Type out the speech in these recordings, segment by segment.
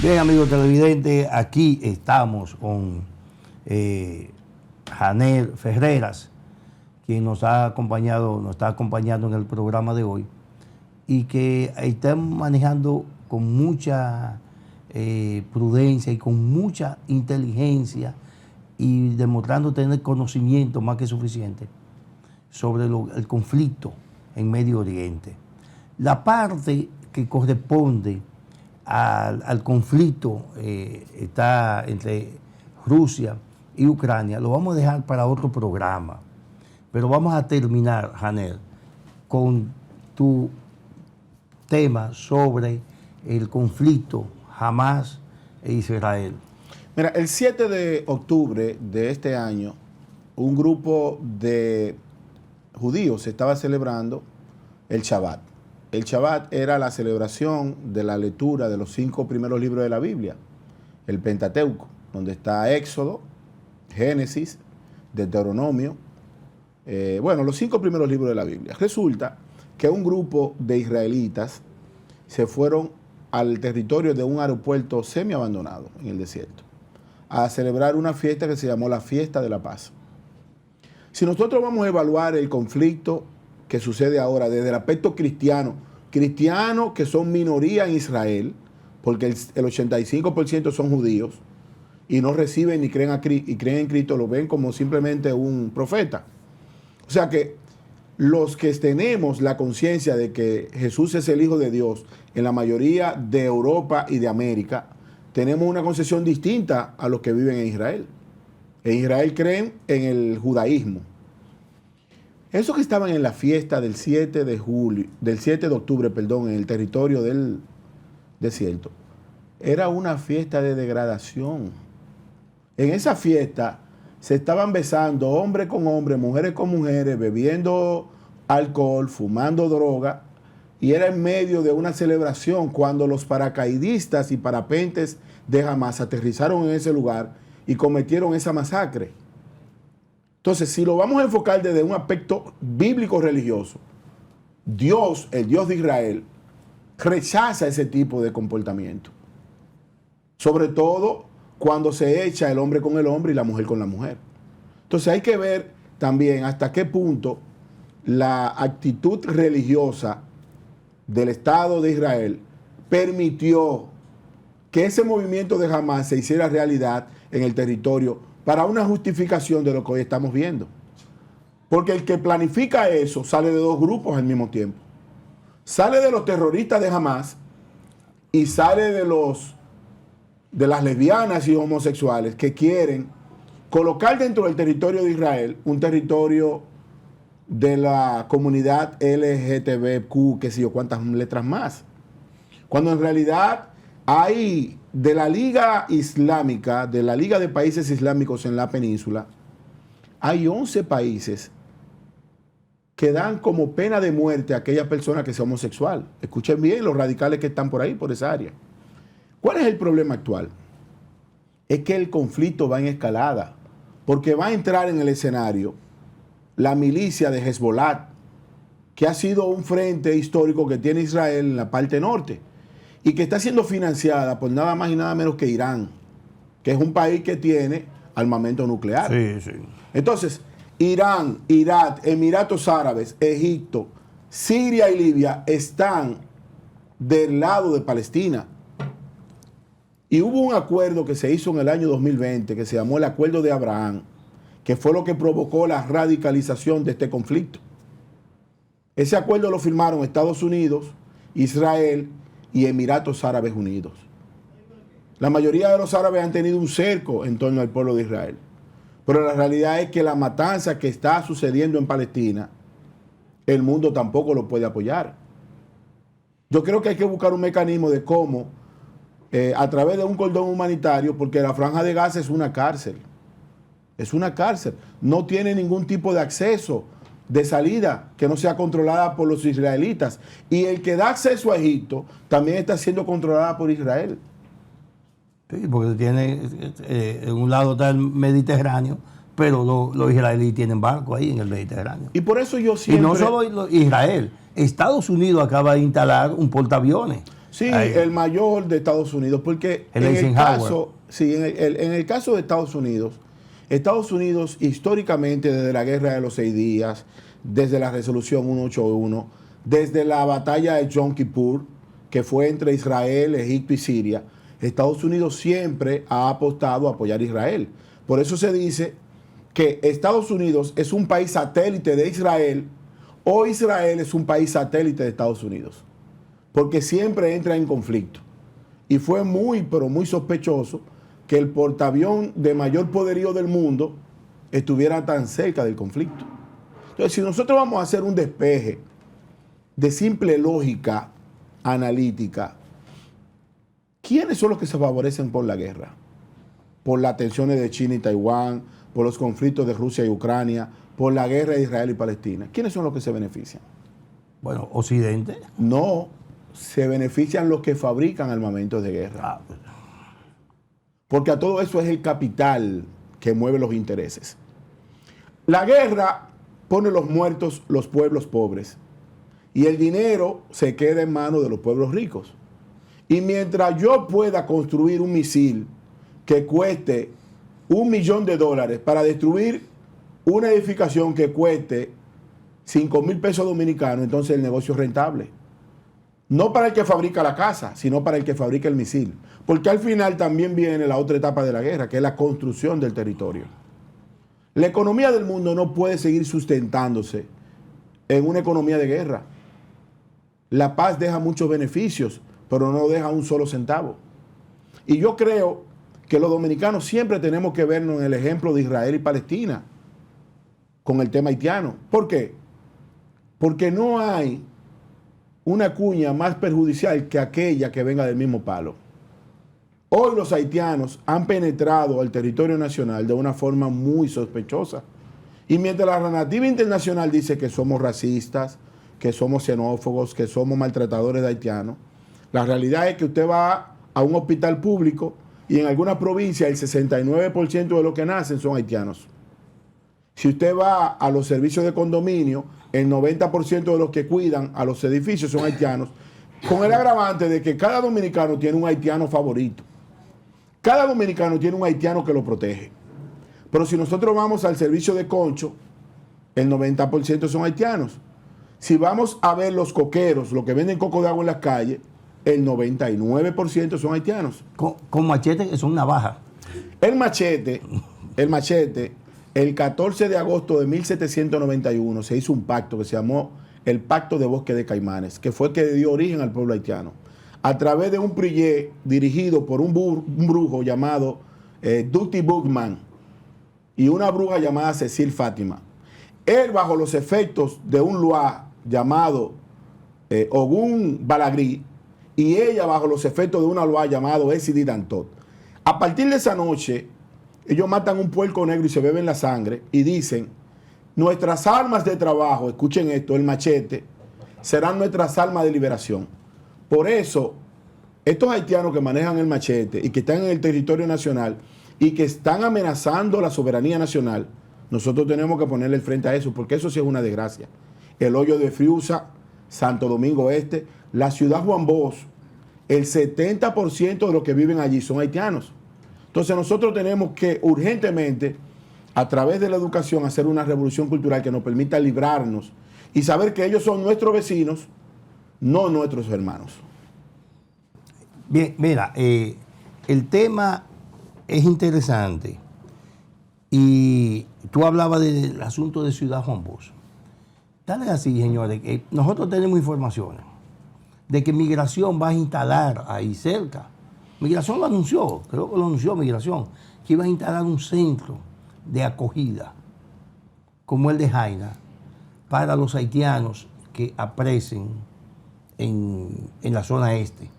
Bien, amigos televidentes, aquí estamos con Janel Ferreras, quien nos está acompañando en el programa de hoy y que está manejando con mucha prudencia y con mucha inteligencia y demostrando tener conocimiento más que suficiente sobre el conflicto en Medio Oriente. La parte que corresponde al conflicto está entre Rusia y Ucrania, lo vamos a dejar para otro programa. Pero vamos a terminar, Janel, con tu tema sobre el conflicto Hamas e Israel. Mira, el 7 de octubre de este año, un grupo de judíos estaba celebrando el Shabbat. El Shabbat era la celebración de la lectura de los 5 primeros libros de la Biblia, el Pentateuco, donde está Éxodo, Génesis, Deuteronomio, los 5 primeros libros de la Biblia. Resulta que un grupo de israelitas se fueron al territorio de un aeropuerto semi-abandonado en el desierto a celebrar una fiesta que se llamó la Fiesta de la Paz. Si nosotros vamos a evaluar el conflicto que sucede ahora desde el aspecto cristianos que son minoría en Israel, porque el 85% son judíos y no reciben ni creen en Cristo, lo ven como simplemente un profeta. O sea que los que tenemos la conciencia de que Jesús es el Hijo de Dios en la mayoría de Europa y de América, tenemos una concepción distinta a los que viven en Israel. En Israel creen en el judaísmo. Esos que estaban en la fiesta del 7 de octubre, en el territorio del desierto, era una fiesta de degradación. En esa fiesta se estaban besando hombre con hombre, mujeres con mujeres, bebiendo alcohol, fumando droga, y era en medio de una celebración cuando los paracaidistas y parapentes de Hamas aterrizaron en ese lugar y cometieron esa masacre. Entonces, si lo vamos a enfocar desde un aspecto bíblico religioso, Dios, el Dios de Israel, rechaza ese tipo de comportamiento. Sobre todo cuando se echa el hombre con el hombre y la mujer con la mujer. Entonces hay que ver también hasta qué punto la actitud religiosa del Estado de Israel permitió que ese movimiento de Hamas se hiciera realidad en el territorio para una justificación de lo que hoy estamos viendo. Porque el que planifica eso sale de dos grupos al mismo tiempo. Sale de los terroristas de Hamas y sale de las lesbianas y homosexuales que quieren colocar dentro del territorio de Israel un territorio de la comunidad LGTBQ, qué sé yo, cuántas letras más. Cuando en realidad hay de la Liga Islámica, de la Liga de Países Islámicos en la península, hay 11 países que dan como pena de muerte a aquella persona que sea homosexual. Escuchen bien los radicales que están por ahí, por esa área. ¿Cuál es el problema actual? Es que el conflicto va en escalada, porque va a entrar en el escenario la milicia de Hezbollah, que ha sido un frente histórico que tiene Israel en la parte norte y que está siendo financiada por nada más y nada menos que Irán, que es un país que tiene armamento nuclear. Sí, sí. Entonces, Irán, Irak, Emiratos Árabes, Egipto, Siria y Libia están del lado de Palestina. Y hubo un acuerdo que se hizo en el año 2020 que se llamó el Acuerdo de Abraham, que fue lo que provocó la radicalización de este conflicto. Ese acuerdo lo firmaron Estados Unidos, Israel y Emiratos Árabes Unidos. La mayoría de los árabes han tenido un cerco en torno al pueblo de Israel. Pero la realidad es que la matanza que está sucediendo en Palestina, el mundo tampoco lo puede apoyar. Yo creo que hay que buscar un mecanismo de cómo, a través de un cordón humanitario, porque la Franja de Gaza es una cárcel. Es una cárcel. No tiene ningún tipo de acceso, de salida, que no sea controlada por los israelitas. Y el que da acceso a Egipto también está siendo controlada por Israel. Sí, porque tiene, en un lado está el Mediterráneo, pero los israelíes tienen barcos ahí en el Mediterráneo. Y por eso yo siempre... Y no solo Israel, Estados Unidos acaba de instalar un portaaviones Sí, Ahí. el mayor de Estados Unidos, porque El en el Eisenhower. caso, sí, en el caso de Estados Unidos históricamente desde la Guerra de los 6 días, desde la resolución 181, desde la batalla de Yom Kippur, que fue entre Israel, Egipto y Siria, Estados Unidos siempre ha apostado a apoyar a Israel. Por eso se dice que Estados Unidos es un país satélite de Israel o Israel es un país satélite de Estados Unidos, porque siempre entra en conflicto. Y fue muy, pero muy sospechoso que el portaavión de mayor poderío del mundo estuviera tan cerca del conflicto. Entonces, si nosotros vamos a hacer un despeje de simple lógica analítica, ¿quiénes son los que se favorecen por la guerra? Por las tensiones de China y Taiwán, por los conflictos de Rusia y Ucrania, por la guerra de Israel y Palestina. ¿Quiénes son los que se benefician? Bueno, Occidente. No, se benefician los que fabrican armamentos de guerra. Ah, pues, Porque a todo eso es el capital que mueve los intereses. La guerra pone los muertos los pueblos pobres y el dinero se queda en manos de los pueblos ricos. Y mientras yo pueda construir un misil que cueste $1 millón para destruir una edificación que cueste 5,000 pesos dominicanos, entonces el negocio es rentable. No para el que fabrica la casa, sino para el que fabrica el misil. Porque al final también viene la otra etapa de la guerra, que es la construcción del territorio. La economía del mundo no puede seguir sustentándose en una economía de guerra. La paz deja muchos beneficios, pero no deja un solo centavo. Y yo creo que los dominicanos siempre tenemos que vernos en el ejemplo de Israel y Palestina con el tema haitiano. ¿Por qué? Porque no hay una cuña más perjudicial que aquella que venga del mismo palo. Hoy los haitianos han penetrado al territorio nacional de una forma muy sospechosa. Y mientras la narrativa internacional dice que somos racistas, que somos xenófobos, que somos maltratadores de haitianos, la realidad es que usted va a un hospital público y en alguna provincia el 69% de los que nacen son haitianos. Si usted va a los servicios de condominio, el 90% de los que cuidan a los edificios son haitianos, con el agravante de que cada dominicano tiene un haitiano favorito. Cada dominicano tiene un haitiano que lo protege. Pero si nosotros vamos al servicio de concho, el 90% son haitianos. Si vamos a ver los coqueros, los que venden coco de agua en las calles, el 99% son haitianos. con machete, que son navajas. El machete, el 14 de agosto de 1791 se hizo un pacto que se llamó el Pacto de Bosque de Caimanes, que fue el que dio origen al pueblo haitiano, a través de un prié dirigido por un brujo llamado Dutty Bookman y una bruja llamada Cecil Fátima. Él, bajo los efectos de un loa llamado Ogún Balagrí, y ella bajo los efectos de una loa llamado Esidi Dantot. A partir de esa noche, ellos matan un puerco negro y se beben la sangre y dicen: nuestras armas de trabajo, escuchen esto, el machete, serán nuestras armas de liberación. Por eso, estos haitianos que manejan el machete y que están en el territorio nacional y que están amenazando la soberanía nacional, nosotros tenemos que ponerle el frente a eso, porque eso sí es una desgracia. El hoyo de Friusa, Santo Domingo Este, la ciudad Juan Bosch, el 70% de los que viven allí son haitianos. Entonces nosotros tenemos que urgentemente, a través de la educación, hacer una revolución cultural que nos permita librarnos y saber que ellos son nuestros vecinos, no nuestros hermanos. Bien, mira, el tema es interesante y tú hablabas del asunto de Ciudad Juan Bosch. Dale así, señores, que nosotros tenemos informaciones de que Migración va a instalar ahí cerca. Migración lo anunció, creo que lo anunció Migración, que iba a instalar un centro de acogida como el de Jaina para los haitianos que aprecen en la zona este.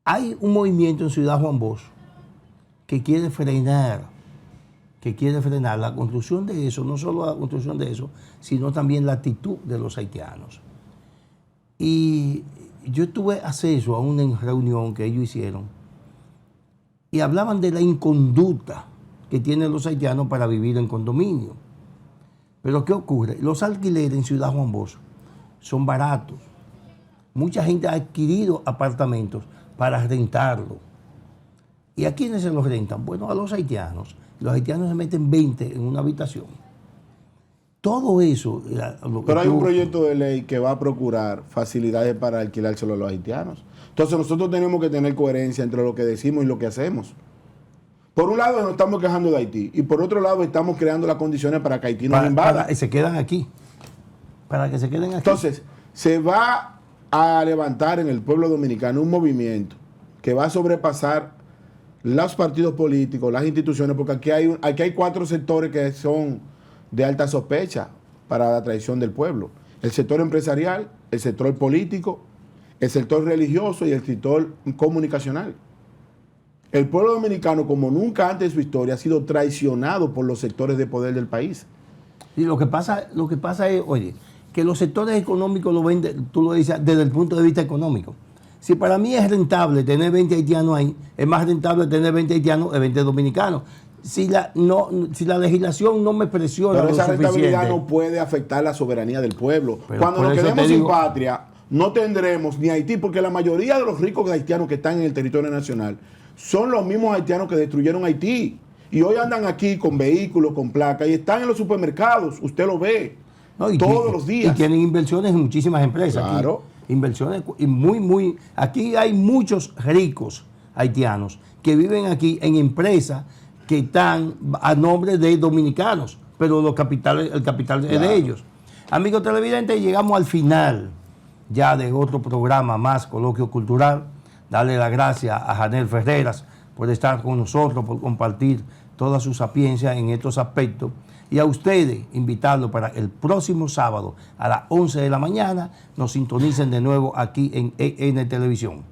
Hay un movimiento en Ciudad Juan Bosch que quiere frenar la construcción de eso, no solo la construcción de eso, sino también la actitud de los haitianos. Y yo tuve acceso a una reunión que ellos hicieron y hablaban de la inconducta que tienen los haitianos para vivir en condominio. Pero ¿qué ocurre? Los alquileres en Ciudad Juan Bosch son baratos. mucha gente ha adquirido apartamentos para rentarlo. ¿Y a quiénes se los rentan? Bueno, a los haitianos. Los haitianos se meten 20 en una habitación. Todo eso... Pero hay un proyecto de ley que va a procurar facilidades para alquilárselo a los haitianos. Entonces nosotros tenemos que tener coherencia entre lo que decimos y lo que hacemos. Por un lado nos estamos quejando de Haití y por otro lado estamos creando las condiciones para que Haití nos invada. Se quedan aquí. Para que se queden aquí. Entonces, se va a levantar en el pueblo dominicano un movimiento que va a sobrepasar los partidos políticos, las instituciones, porque aquí hay 4 sectores que son de alta sospecha para la traición del pueblo. El sector empresarial, el sector político, el sector religioso y el sector comunicacional. El pueblo dominicano, como nunca antes de su historia, ha sido traicionado por los sectores de poder del país. Y lo que pasa es, oye, que los sectores económicos lo ven, tú lo dices, desde el punto de vista económico. Si para mí es rentable tener 20 haitianos ahí, es más rentable tener 20 haitianos que 20 dominicanos. Si la legislación no me presiona pero lo esa rentabilidad suficiente, no puede afectar la soberanía del pueblo. Pero cuando nos por eso quedemos te sin digo, patria, no tendremos ni Haití, porque la mayoría de los ricos haitianos que están en el territorio nacional son los mismos haitianos que destruyeron Haití. Y hoy andan aquí con vehículos, con placas, y están en los supermercados, usted lo ve, no, todos los días. Y tienen inversiones en muchísimas empresas. Claro. Aquí, inversiones y aquí hay muchos ricos haitianos que viven aquí en empresas que están a nombre de dominicanos, pero el capital es de ellos. Amigos televidentes, llegamos al final ya de otro programa más, Coloquio Cultural. Darle las gracias a Janel Ferreras por estar con nosotros, por compartir toda su sapiencia en estos aspectos. Y a ustedes, invitarlos para el próximo sábado a las 11 de la mañana, nos sintonicen de nuevo aquí en EN Televisión.